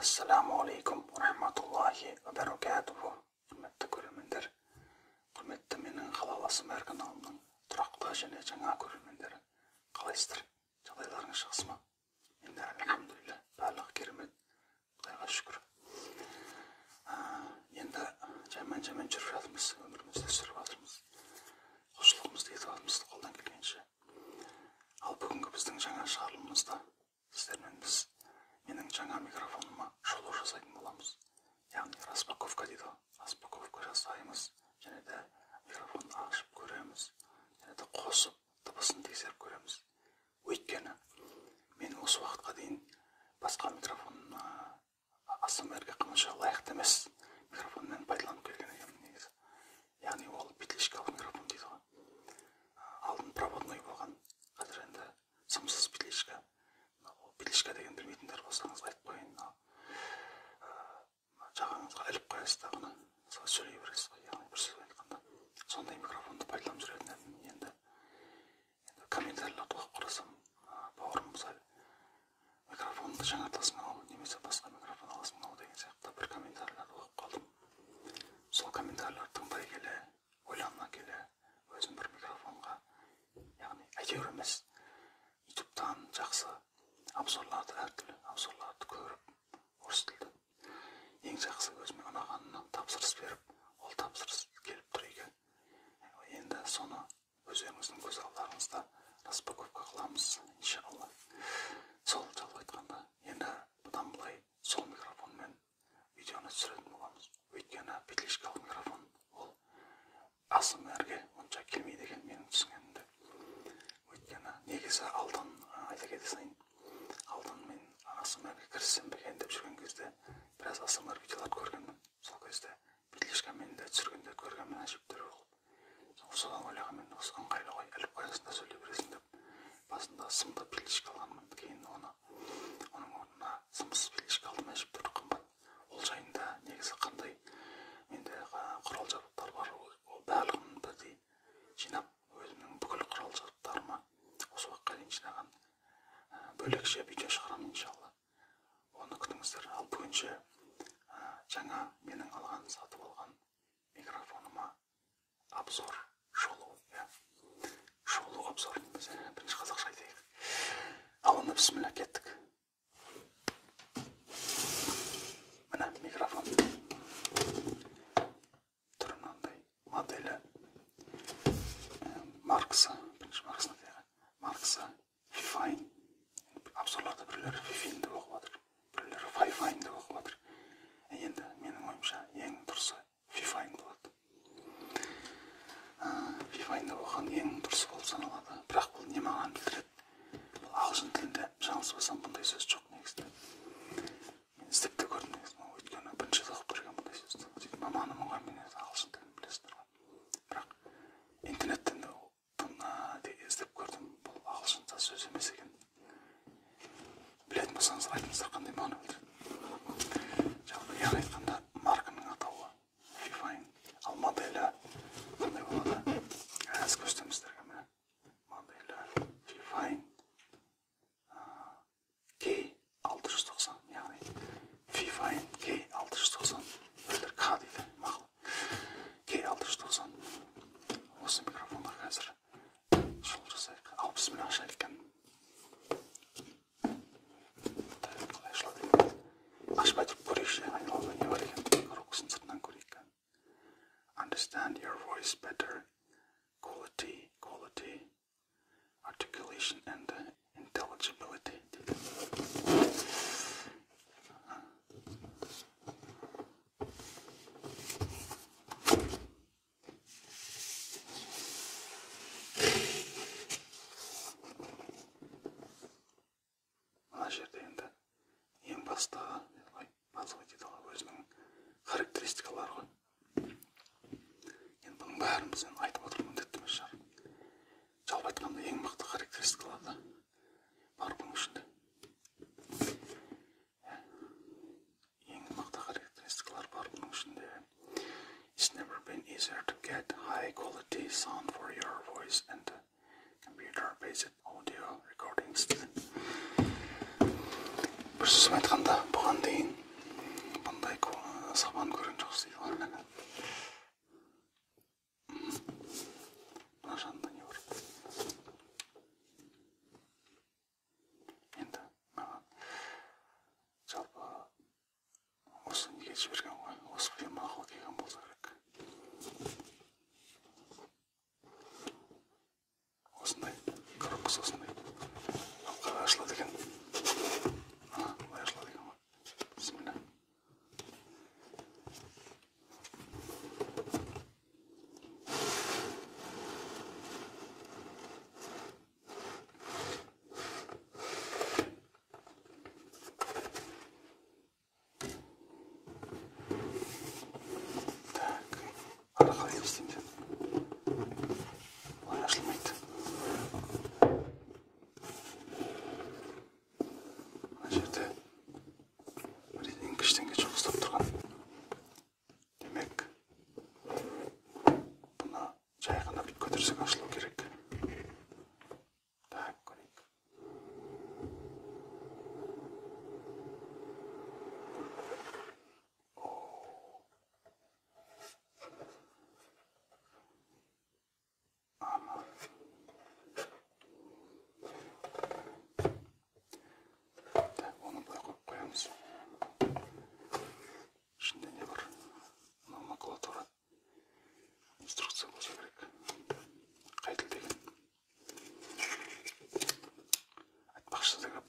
Assalamu alaikum wa rahmatullahi wa barakatuhu. Құрметті көрермендер, құрметті менің халал ASMR каналымның тұрақты және жаңа көрермендері, қалайсыздар? Жағдайларыңыз жақсы ма? Мен альхамдулилля, барлығы керемет. Құдайға шүкір. Енді жаймен жүріп жатырмыз, өмірімізді сүріп жатырмыз. Құлшылығымызды етіп жатырмыз қолдан келгенше. Ал бүгінгі біздің жаңа шығарылымымызда сіздермен біз менің жаңа микрофоныма шолу жасайтын боламыз. Яғни распаковка дейді. Распаковка жасаймыз, және де микрофонды ашып көреміз, және де қосып дыбысын тексеріп көреміз. Өйткені мен осы уақытқа дейін басқа микрофон ASMR-ге қанша лайықты емес микрофонмен пайдаланып келген екенмін негізі. Яғни ол петличкалық микрофон дейді ғой. Алдын проводной болған, қазір енді сымсыз петличка. Петличка деген білмейтіндер болсаңыз айтып қойын. Жағаңызға іліп қоясыз да ғана сөйлей бересіз ғой, яғни бір сөз айтқанда. Сондай микрофонды пайдаланып жүретін едім. Енді комментарийлерді оқып қарасам, бауырым мысалы микрофонды жаңартасың ау, немесе басқа микрофон аласың ау деген сияқты бір комментарийлерді оқып қалдым. Сол комментарийлерді тыңдай келе, ойлана келе, өзім бір микрофонға, яғни әйтеуір емес, ютубтан жақсы обзорларды, әртүрлі обзорларды көріп, орыс тілді ең жақсы өзіме ұнағанына тапсырыс беріп, ол тапсырыс келіп тұр үйге. Енді соны өздеріңіздің көз алдарыңызда распаковка қыламыз, иншалла. Сол жалпы айтқанда, енді бұдан былай сол микрофонмен видеоны түсіретін боламыз. Өйткені петличкалық микрофон ол ASMR-ге онша келмейді екен менің түсінгенімде. Өйткені негізі алдын айта кете сайын, алдын мен ASMR-ге кіріссем бекен деп жүрген кезде біраз ASMR видеоларды көргенмін. Сол кезде петличкамен де түсіргенде көргенмін, әжептәуір болып. Содан ойлағанмен осы ыңғайлы ғой, іліп қоясың да сөйлей бересің деп. Басында сымды петличка алғанмын, кейін оның орнына сымсыз петличка алдым, әжептәуір қымбат. Ол жайында негізі қандай менде құрал жабдықтар бар, ол барлығын бірдей жинап, өзімнің бүкіл құрал жабдықтарыма осы уақытқа дейін жинаған бөлекше видео шығарамын иншалла. Оны күтіңіздер. Ал бүгінше жаңа менің алған, сатып алған микрофоныма обзор, шолу, шолу обзор. Бірінші қазақша айтайық. Ал онда бісміллә, кеттік. Міне микрофон. Түрі мынандай, моделі маркасы, бірінші маркасына дейін. Маркасы Fifine. Обзорларда біреулері Fifine деп оқып жатыр, біреулері Fifine деп оқып жатыр. Енді менің ойымша ең дұрысы Fifine болады. Fifine деп оқыған ең дұрысы болып саналады. Бірақ бұл не маған білдіреді? Бұл ағылшын тілінде жаңылыспасам бұндай сөз жоқ негізінде. Мен іздеп те көрдім негізінде, өйткені бірінші рет оқып көрген бұндай сөзді. Сөйтіп маманымын ғой, мен ағылшын тілін білесіздер ғой. Бірақ интернеттен де іздеп көрдім, бұл ағылшынша сөз емес екен. Білетін болсаңыздар айтыңыздар қандай мағына білдіреді. Жалпы яғни айтқанда марканың атауы Fifine, ал моделі қандай болады? Әз көстеміздерге міне моделі Fifine K690, яғни Fifine K690, біреулер K дейді, мақұл. K690. Осы микрофонға қазір шолу жасайық. Ал бісміллә, ашайық екен. Ашпай тұрып көрейікші, айналада не бар екен, коробкасын сыртынан көрейік. Understand your voice better. Quality, articulation and intelligibility. Мына жерде енді ең бастағы дейді ғой, өзінің характеристикалары ғой. Енді бұның бәрін біз айтып отырмын, міндетті емес шығар. Жалпы айтқанда ең мықты характеристикалар бар бұның ішінде. Ең мықты характеристикалар бар бұның ішінде. It's never been easier to get high quality sound for your voice and computer-based audio recordings. Бір сөзбен айтқанда, бұған дейін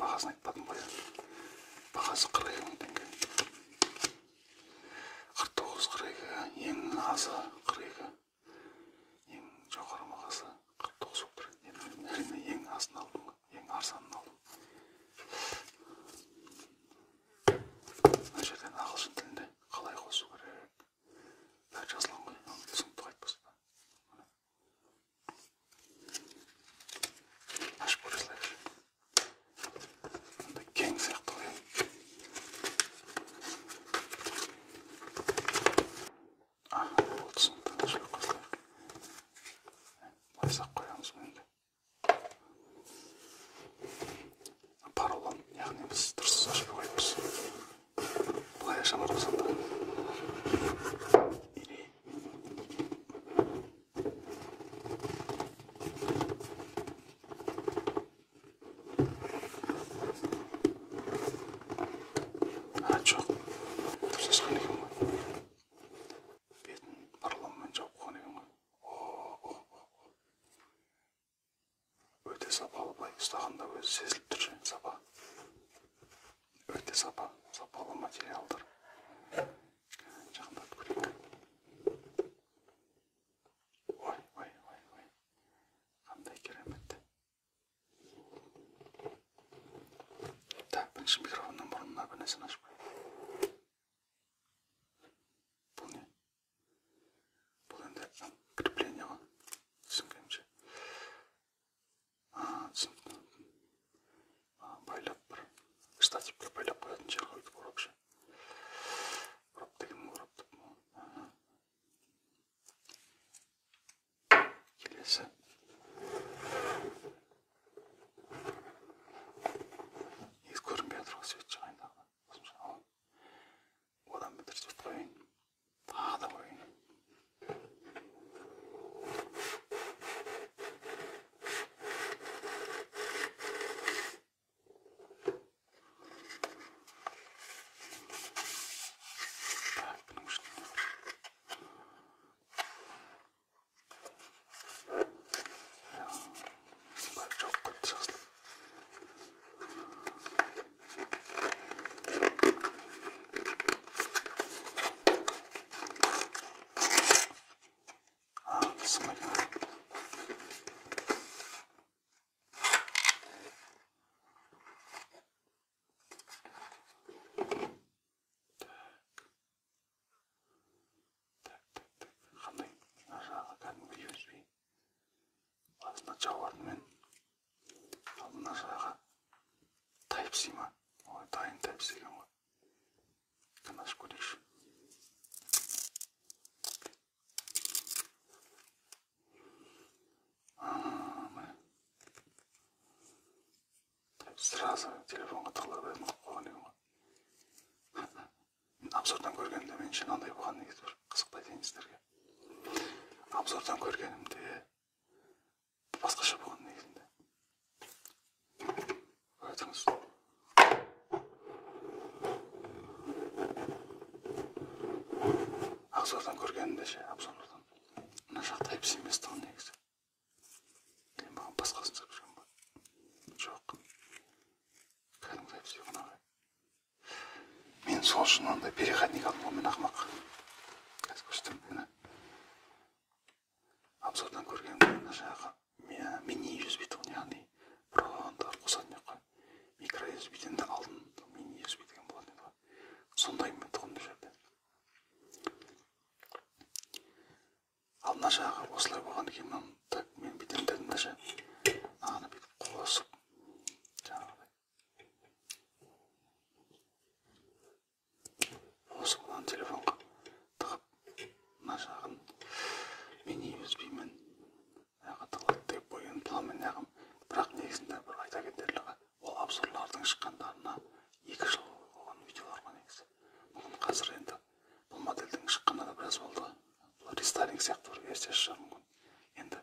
бағасын айтпадым ғой. Бағасы 42 мың теңге. 49-42, ең азы 42. Ең жоғары бағасы 49 болып тұр. Әрине ең азын алдым, ең арзанын алдым. Мына жерден ағылшын тілінде қалай қосу керек? Бәрі жазылған ғой, түсінікті айтпаса да. Ашып көре салайықшы. Мындай кең сияқты ғой. Бұл түсінікті, ашып көре салайық. Байсақ қоямыз менде. Паролон, яғни біз дұрыс ашып қойыппыз. Бұлай ашамар болсам да. Жоқ, дұрыс ашқан екен ғой. Бетін паролонмен жауып қойған екен ғой. Өте сапалы, былай ұстағанда өзі сезіліп тұр же, сапа. Өте сапалы материалдар. Жақындап көрейік. Ой. Қандай керемет. Так, бірінші микрофоннан бұрын мына бір нәрсені ашып қояйын. Бұл не? Бұл енді крепление ғой. Түсінгенімше. Түсінікті. Байлап бір штативке байлап қоятын жер қойды қорап ше. Қорап деген қорап тұп. Келесі. Егіз көрінбей жатыр ғой, свет жағайындағы. Одан бітір свет қойын. Тағы да қойын. Жауардымен ал мына жағаға Type-C ма? Ой, дайын Type-C екен ғой. Кін ашып көрейікші. Сразу телефонға тығылып қойып қойған екен ғой. Обзордан көргенімде мен үшін андай болған негізі бір қызықты айтайын сіздерге. Обзордан көргенімде басқаша болған негізінде. Айтыңыз. Обзордан көргенімде ше, обзорлардан. Мына жақ Type-C емес тұғын негізі. Мен маған басқасын сап жүрген ба? Жоқ. Кәдімгі Type-C қонағы. Мен сол үшін андай переходник алдым ғой, мен ақымақ. Қазір көрсетем мені. Обзордан көргенімде мына жағы мини USB тұғын, яғни бұрғандар қосатын еққа. Микро USB-ден де алдын мини USB деген болатын еді ғой. Сондай мен тұғын бұл жерде. Ал мына жағы осылай болған екен, мен бүйтем дедім де ше. Ағаны бүйтіп қосып жаңағыдай. Қосып одан телефонға тығып мына жағын мини USB-мен тығылады деп қойған планмен яғым. Бірақ негізінде бір айта кетерлігі, ол обзорлардың шыққандарына 2 жыл болған видеолар ма негізі. Мүмкін қазір енді бұл модельдің шыққанына да біраз болды. Бұл рестайлинг сияқты бір версия шығар мүмкін. Енді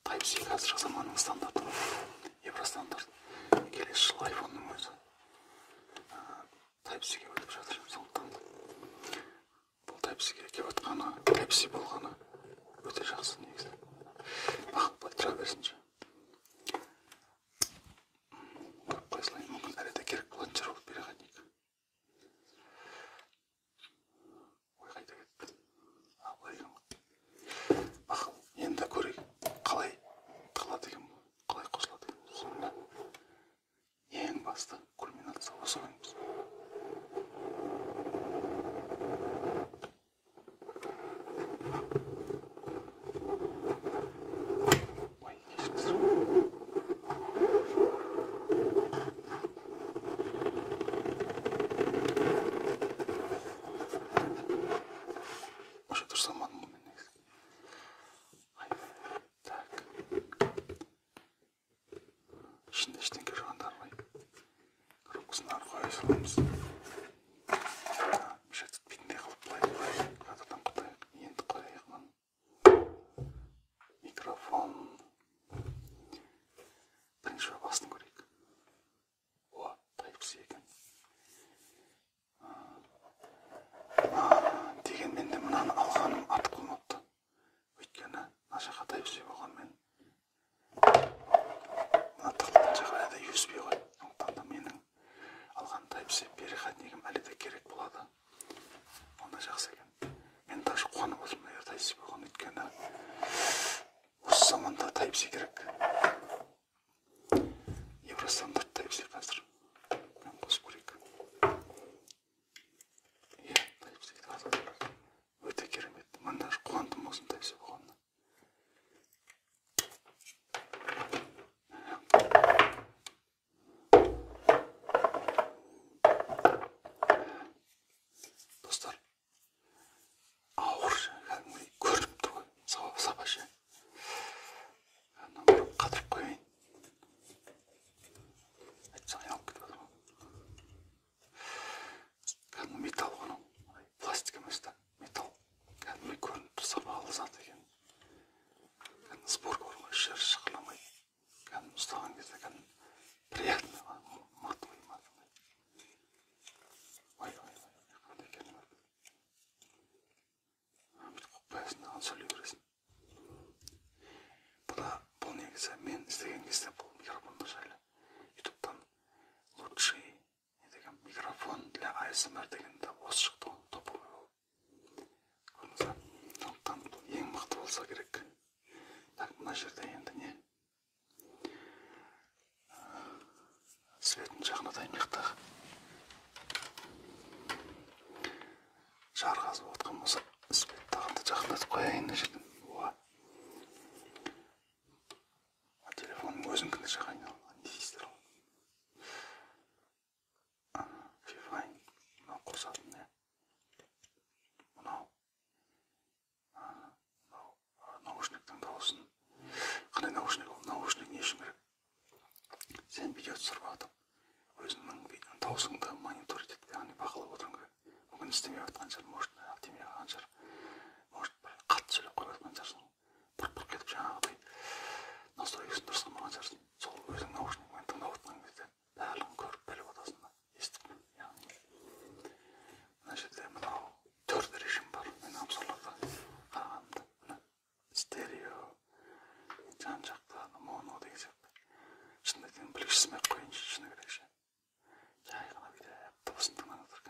Type-C қазіргі заманның басты кульминация осы ойымыз. Ой, кешіріңіздер. Уже дұрыс алмадым ғой мен негізі. Так. İçinde eşlik joganдар ғой. Коробкасын ары қоя саламыз. Миша түтпейтіндей қылып қойайық. Қадырдан қойайық. Енді қояйық мұны. Микрофон. Бірінші басын көрейік. О, Type-C екен. Дегенмен де мынаны алғаным артық болмапты. Өйткені мына жаққа Type-C болғанмен мына тығылған жаққа да USB ғой. Сондықтан да менің алған Type-C переходнигім әлі де керек болады. Онда жақсы екен. Мен даже қуанып отырмын егер Type-C болған, өйткені осы заманда Type-C керек. Евростандарт Type-C қазір. Мен қосып көрейік. Иә, Type-C қазір. Өте керемет. Мен даже қуандым осының Type-C болғанына. Достар, ауыр кәдімгідей көрініп тұр ғой. Саба ше. Қатырып қойайын. Айтсаң айналып кетіп отыр ғой. Кәдімгі металл ғой. Пластик емес та, металл. Кәдімгі көрініп тұр, сапалы зат екен. Кәдімгі сборка бар ғой, жер шықыламайды. Кәдімгі ұстаған кезде кәдімгі приятно, маты ғой, маты. Ой, қандай керемет. Бүйтіп қойып қоясың, аған сөйлей бересің. Бұл негізі мен іздеген кезде бұл микрофонды жайлы ютубтан лучший деген микрофон для ASMR дегенде осы шықты ғой, топовый болып. Көрдіңіз бе? Сондықтан бұл ең мықты болса керек. Так, мына жерде енді не? Светін жақындатайын мықтағы. Жар қазып отқан болса, свет тағында жақындатып қояйын да жерден. Телефонның өзіңкіне жақайын алған. Не дейсіздер ол? Фифайн. Мынау қосатын не? Мынау. Наушниктің дауысын. Қандай наушник ол? Наушник не үшін керек? Сен видео түсіріп атып, өзіңнің дауысыңды мониторить етіп, яғни бақылап отыруың керек. Мүмкін істемей жатқан шығар, может, демей қалған шығар. Может, бір қатты сөйлеп қойып жатқан шығарсың. Бұрқ-бұрқ кетіп жаңағыдай настройкасын дұрыс қылмаған шығарсың. Сол өзің наушникпен тыңдап отырған кезде барлығын көріп біліп отырсың да, естіп. Яғни мына жерде мынау 4 режим бар. Мен обзорларда қарағанымда. Мына стерео, жан-жақта, моно деген сияқты. Шынында айтайын, білгішсімей қойыншы, шыны керекші. Жай ғана бүйтіп дыбысын тыңдап отырған.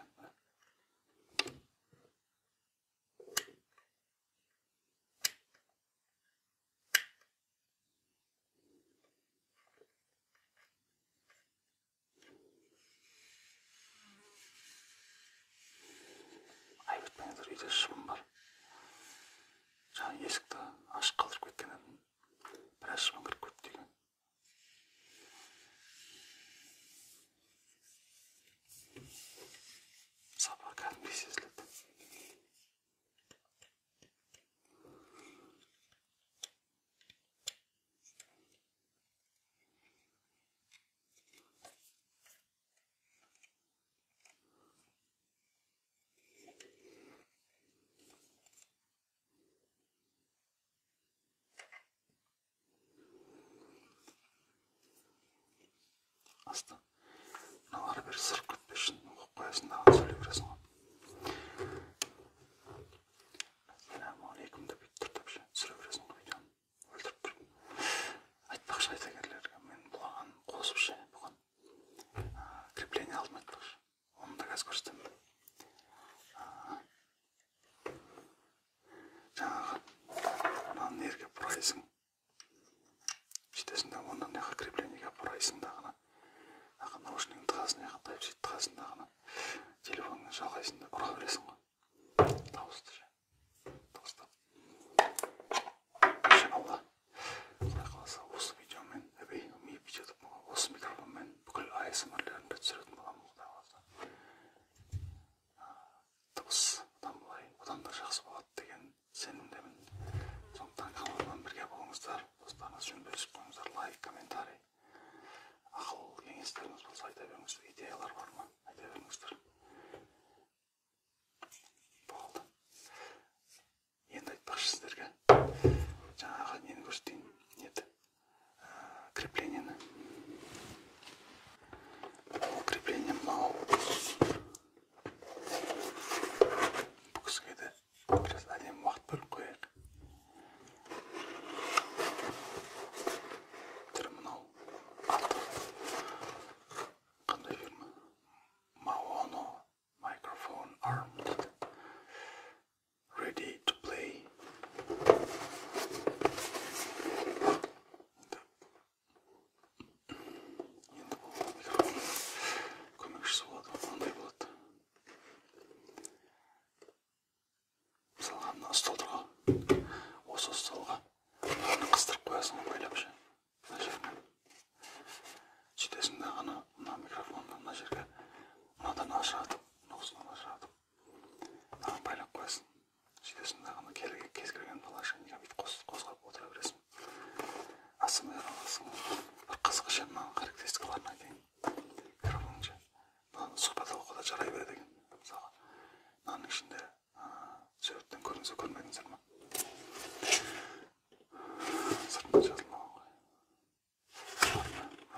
Үйде шыбын бар. Жаңа есікті ашық қалдырып кеткен едім. Біраз шыбын кіріп кетті деген. Сапа кәдімгідей сезіледі. Асты. Мынау ары бері сырып кетпес үшін қойып қоясың да сөйлей бересің ғой. Ассалаумағалейкум деп бүйтіп тұрып түсіре бересің ғой видеоны. Өлтіріп тұрып. Айтпақшы айтагерлерге мен бұған қосып ше, бұған крепление алдым айтпақшы. Оны да қазір көрсетемін. Жаңағы мынаны нерге бұрайсың. Жетесің де оны неға креплениеге бұрайсың да ғана. Наушник кеңестеріңіз болса айта беріңіздер, идеялар бар ма айта беріңіздер. Болды. Енді айтпақшы сіздерге жаңағы нені көрсетейін, еді креплениені. Ол крепление мынау. Бұл кісіге де біраз әдемі уақыт бөліп қояйық. Түрі мынау. Алты. Қандай фирма? Maono microphone arm дейді. Ready to play. Енді бұл микрофон көмекшісі болады, қандай болады. Мысалға мына столдарға, осы столға мынаны қыстырып қоясың, байлап ше, мына жеріне. Сөйтесің де ғана мына микрофонды мына жерге мынадан ажыратып, мынауысынан ажыратып, мынаны байлап қоясың. Сөйтесің де ғана кез келген положениеге бүйтіп қозғап отыра бересің. АСМР аласың. Бір қызығы ше, мынаның характеристикаларын айтайын. Микрофон ше, мынаны сұхбат алуға да жарай береді екен. Мысалға, мынаның ішінде суреттен көрдіңіздер, көрмедіңіздер ме? Сыртынан жазылмаған ғой.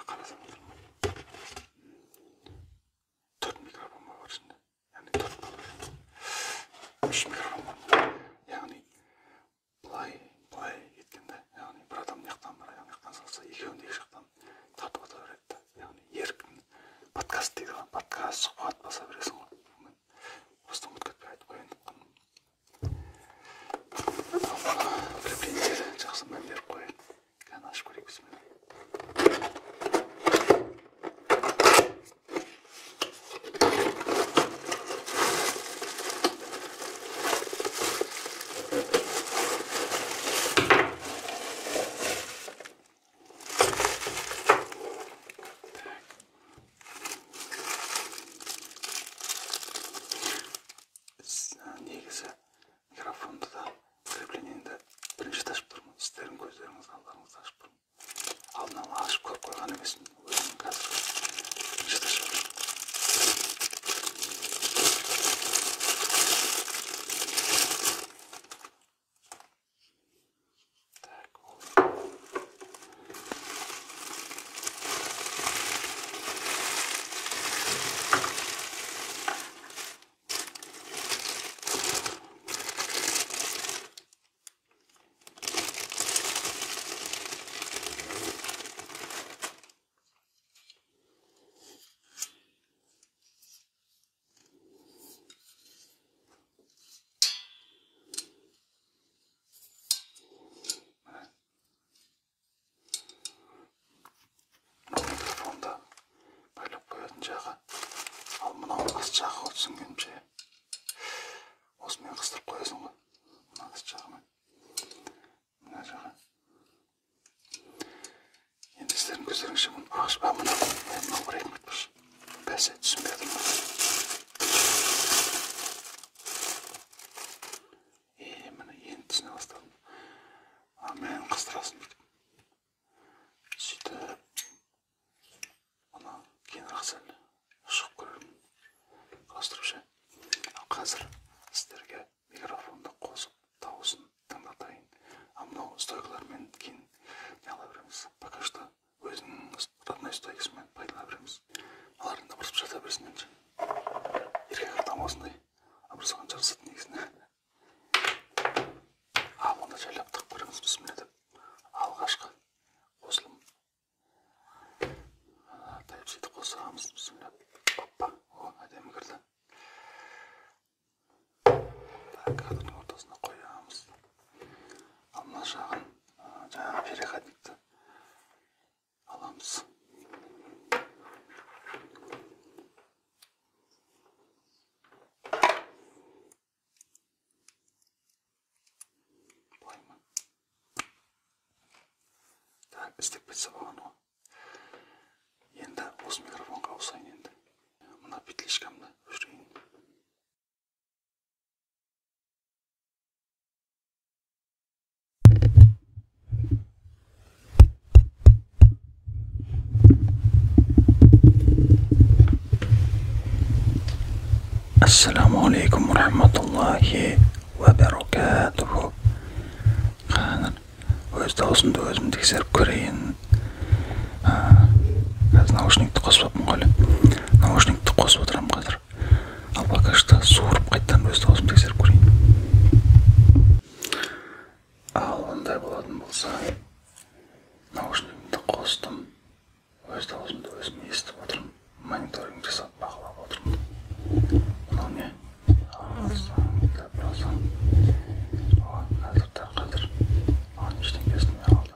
Қарасаңыздар ма? 4 микрофон бар ішінде. Яғни 4 положение. 3 микрофон бар. Яғни былай еткенде, яғни бір адам мияқтан бір аяғын мияқтан салса, екеуін де екі жақтан тартып отыра береді. Яғни еркін подкаст дейді ғой, подкаст сұхбат баса бересің ғой. Осыдан ұмытып кетпей айтып қояйын деп қалдым. Креплениеге жақсы мән беріп қояйық. Қазір ашып көрейік, бісміллә. Негізі микрофонды да креплениені бірінші ашып тұрмын. Сіздердің көздеріңіз алдарыңызды ашып тұрмын. Алдын ала ашып көріп қойған емеспін. Өзім қазір бірінші ашып тұрмын. Жағы, ал мынау аст жағы түсінгенімше осымен қыстырып қоясың ғой, мына аст жағымен, мына жағы. Енді сіздердің көздеріңізше бұны ағаш, мынау бір екім айтпашы, бәсе түсінбедім. Міне енді түсіне бастадым. Мен қыстырасың бүйтіп. Сөйтіп, мұны кейінірек сәл шығып көрермін. Құрастырып ше. Қазір сіздерге микрофонды қосып, дауысын тыңдатайын. Мынау стойкалармен кейін не ала береміз. Пока что өзінің родной стойкасымен пайдалана береміз. Аларын да бұрысып жата берсін енді. Еркек адам осындай абырсаған жарысады негізінде. Онда жайлап тығып көреміз, бісміллә деп. Алғашқы қосылым. Тайып сөйтіп қосағамыз, бісміллә. Оппа, әдемі кірді. Кадрдың ортасына қоямыз. Ал мына жағын жаңағы переходникті аламыз. істеп кетсе болған ғой. Енді осы микрофонға ауысайын енді. Мына петличкамды өшірейін. Assalamu alaikum rahmatullahi ve berekatuhu. Өз даусымды өзім тексеріп көрейін. Қазір наушникті қосып аппын ғой. Наушникті қосып отырамын қазір. Ал пока что суырып қайттан өз даусымды тексеріп көрейін. Ал ондай болатын болса, наушникті қостым. Өз даусымды өзім естіп отырмын. Мониторинг жасап бағалап отырмын. Мынау не? Қазір ештеңе естімей қалды.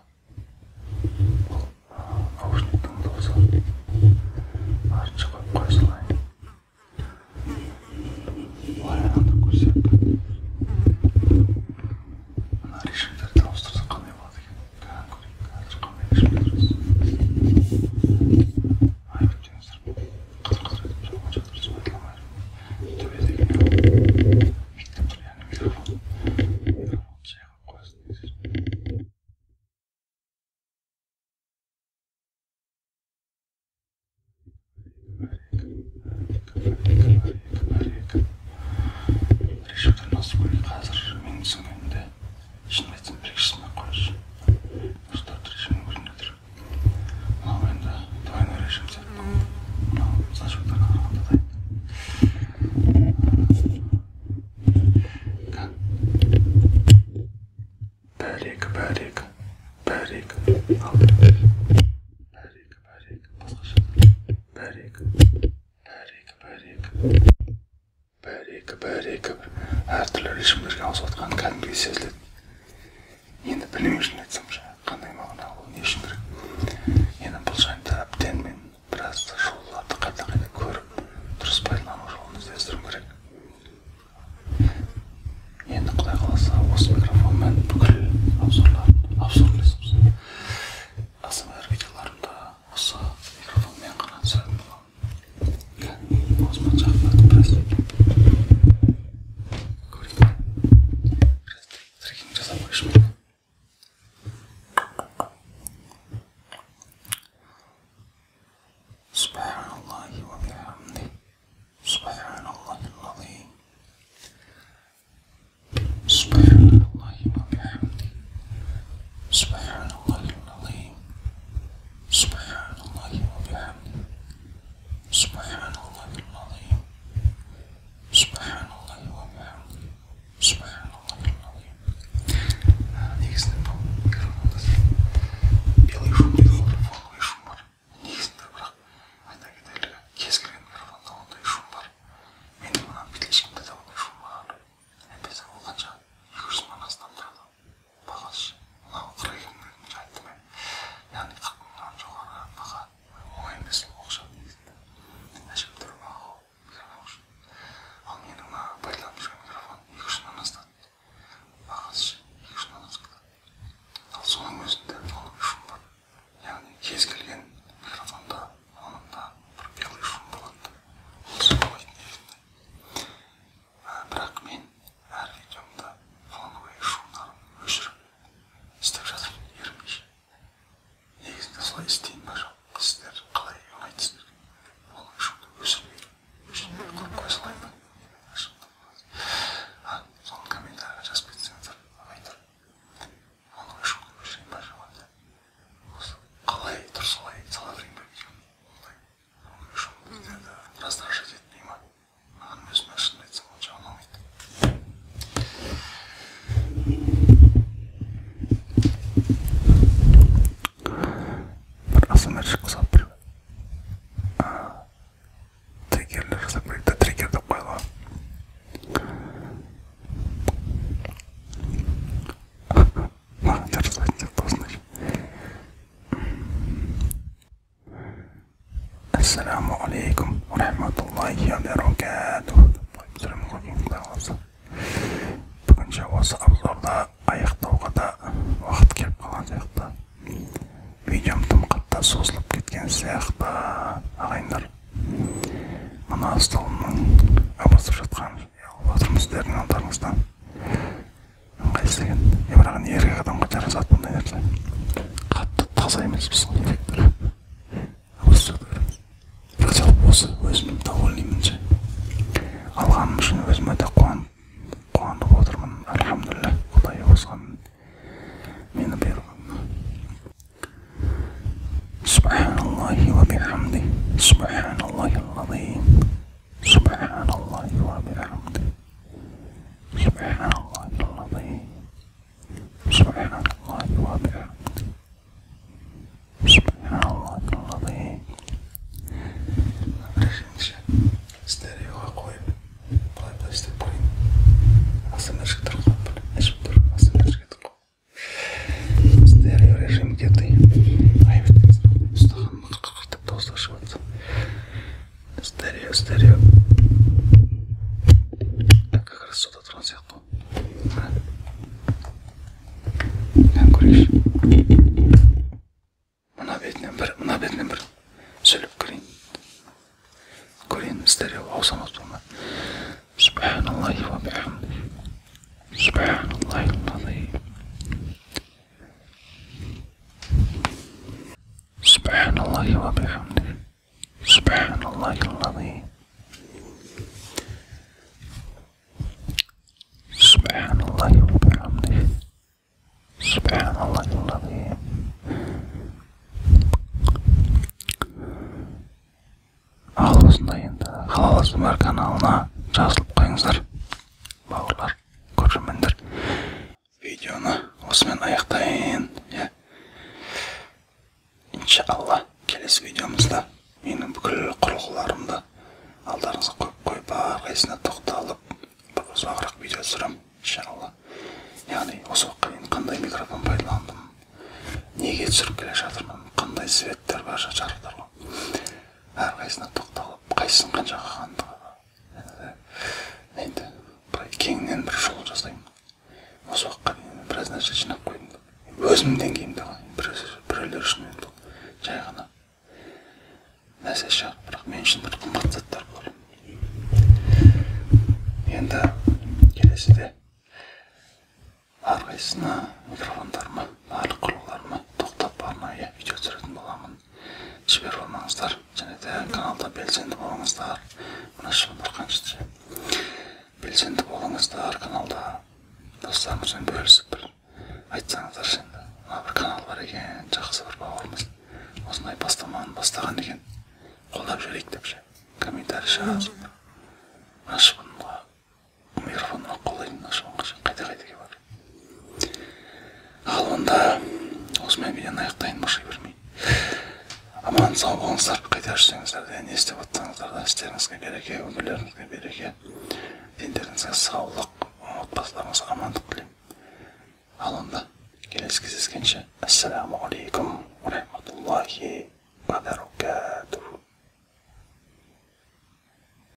Наушниктің дауысы барынша қойып қоя салайын. Баяғыда көрсек. Мына режимдерді ауыстырсақ қандай болады екен? Қазір қандай режимдер тұрасыз? Ай, өттеңіздер. Қыдыр етіп жалған жатырсыз байламайын. Төбедегі мектеп тұр, яғни микрофон. Жайғап қоясын деңіздер. Режимдер насып көрейік. Қазір менің түсінгенімде шынын айтсам біріншісіне қойшы. Осы төрт режимнің бірінде тұр. Мынау енді двойной режим сияқты. Мынау значоктарға қарағанда дайын. Бәрек. Ал бәрек. Басқаша. Бәрек. Әртүрлі режимдерге ауысып отқан кәдімгідей сезіледі. Енді білмеймін шын айтсам, қандай мағына ол, не үшін керек. Енді бұл жайында әбден мен біраз жолдарды қайта көріп, дұрыс пайдалану жолын іздестіруім керек. Енді құдай қаласа осы микрофонмен бүкіл абсурлесіміз. ASMR видеоларымда осы микрофонмен ғана түсетін боламын. Осымен жақындатып біраз трекинг жасап қойшымын. Субханаллахи ва бихамди. Субханаллахил азим. Субханаллахи ва бихамди. Субханаллахил азим. Субханаллахи ва бихамди. Субханаллахил азим. Субханаллахи ва бихамди. Субханаллахил азим. Негізінде бұл микрофонда белый шум дейді ғой, фоновый шум бар. Негізінде бірақ айта кетерлігі, кез келген микрофонда ондай шум бар. Менің мына битлешкемде де ондай шум бар. Әпесі ол қанша 200 мың астам тұрады. Бағасы мынау 42 мың айтты мен. Яғни 40 мыңнан жоғары баға оңай емес оқша негізінде. Әжептәуір баға ол микрофон үшін. Ал менің мына пайдаланып жүрген микрофон 200 мыңнан астам. Бағасы 200 мыңнан астам. Ал соның өзінде фоновый шум бар. Яғни кез келген микрофонда онында бір белый шум болады. Ол болмайтын негізінде. Бірақ мен әр видеомда фоновый шумдарын өшіріп істеп жатырмын, ерінбейше. Негізінде солай істейін ба жоқ? Сіздер қалай ұнайды сіздерге? Фоновый шумды өшірмей қойып қоя салайын ба? Соны комментарийға жазып кетсеңіздер, айтар. Фоновый шумды өшірейін ба жоқ? Қалай тұр солай сала берейін ба видеоны? Фоновый шум біздерді раздражать етпей ма? Маған өзіме шын айтсам онша ұнамайды. Бір ASMR-шік қосап бір триггерлер жасап көрейік та, триггер деп қойылған. Маған жарасайтын сияқты осындай. Ассаламу алейкум ва рахматуллахи ва берекатуху. Сөйлем қойып құдай қаласа. Бүгінше осы обзорда аяқтауға да уақыт келіп қалған сияқты. Видеом тым қатты созылып кеткен сияқты. Ағайындар, мына столымның абасып жатқан отырмыз сіздердің алдарыңыздан. Ыңғайсыз екен. Бірақ еркек адамға жарасады бұндай нәрсе. Қатты таза емес біз еркектер. Осы өзім довольныймын. алғаным үшін өзім өте қуанып отырмын. Альхамдулилля, Құдай осыған мені бұйырған. Субханаллахи ва бихамди, субханаллахил азим, субханаллахи ва бихамди, субханаллахил азим, субханаллахи ва бихамди, субханаллахил азим. Стереоға қойып, былай істеп қойын. Асымдашықтар қойып, әшіп тұр, асымдашықтар қойып. Стерео режим кетті. Ұстағанымы қырқыртып дауыстар шығады. Стерео. Как раз сода тұрған сияқты. Мен көрейші. Мына бетінен бір сөйлеп көрейін. Стерео ауысамыз болма. Субханаллахи ва бихамди, субханаллахил азим, субханаллахи ва бихамди, субханаллахил азим, субханаллахи ва бихамди, субханаллахил азим. Ал осындай енді халал бар каналына жазылып қойыңыздар, бауырлар, көрермендер. Видеоны осымен аяқтайын. Иншалла, келесі видеомызда менің бүкіл құрылғыларымды алдарыңызға қойып, әрқайсысына тоқталып, бір ұзағырақ видео түсіремін, иншалла. Яғни осы уақытқа дейін қандай микрофон пайдаландым, неге түсіріп келе жатырмын, қандай светтер бар, жарықтар ғой. Әрқайсысына тоқталып, қайсысын қаншаға қандығы. Енді, кеңінен бір жол жасаймын. Осы уақытқа дейін біраз нәрсе жинап қойдым. Өзімнің деңгейімде біреулер үшін жай ғана нәрсе шығар, бірақ мен үшін бір қымбат заттар бар. Енді келесіде әрқайсысына микрофондарыма, барлық құрылғыларыма тоқтап арнайы видео түсіретін боламын. Жібер болмаңыздар, және де каналда белсенді болыңыздар. Мына шыбындар қаншыды. Белсенді болыңыздар каналда. Достарымызбен бөлісіп бір айтсаңыздар енді. Мына бір канал бар екен, жақсы бір бауырымыз. Осындай бастаманы бастаған екен. Қолдап жүрейік деп ше. Комментарий шығарыңыз. Мына шыбынға микрофонға қолдайтын мына шыбынға қайта-қайта бар. Ал онда осымен видеоны аяқтайын, бошай бермей. Аман сау болыңыздар, қайда жүрсеңіздер де, не істеп отырсаңыздар да, істеріңізге береке, өмірлеріңізге береке, дендеріңізге саулық, отбасыларыңызға амандық тілеймін. Ал онда келесі кездескенше, ассаламу алейкум ва рахматуллахи ва баракатух.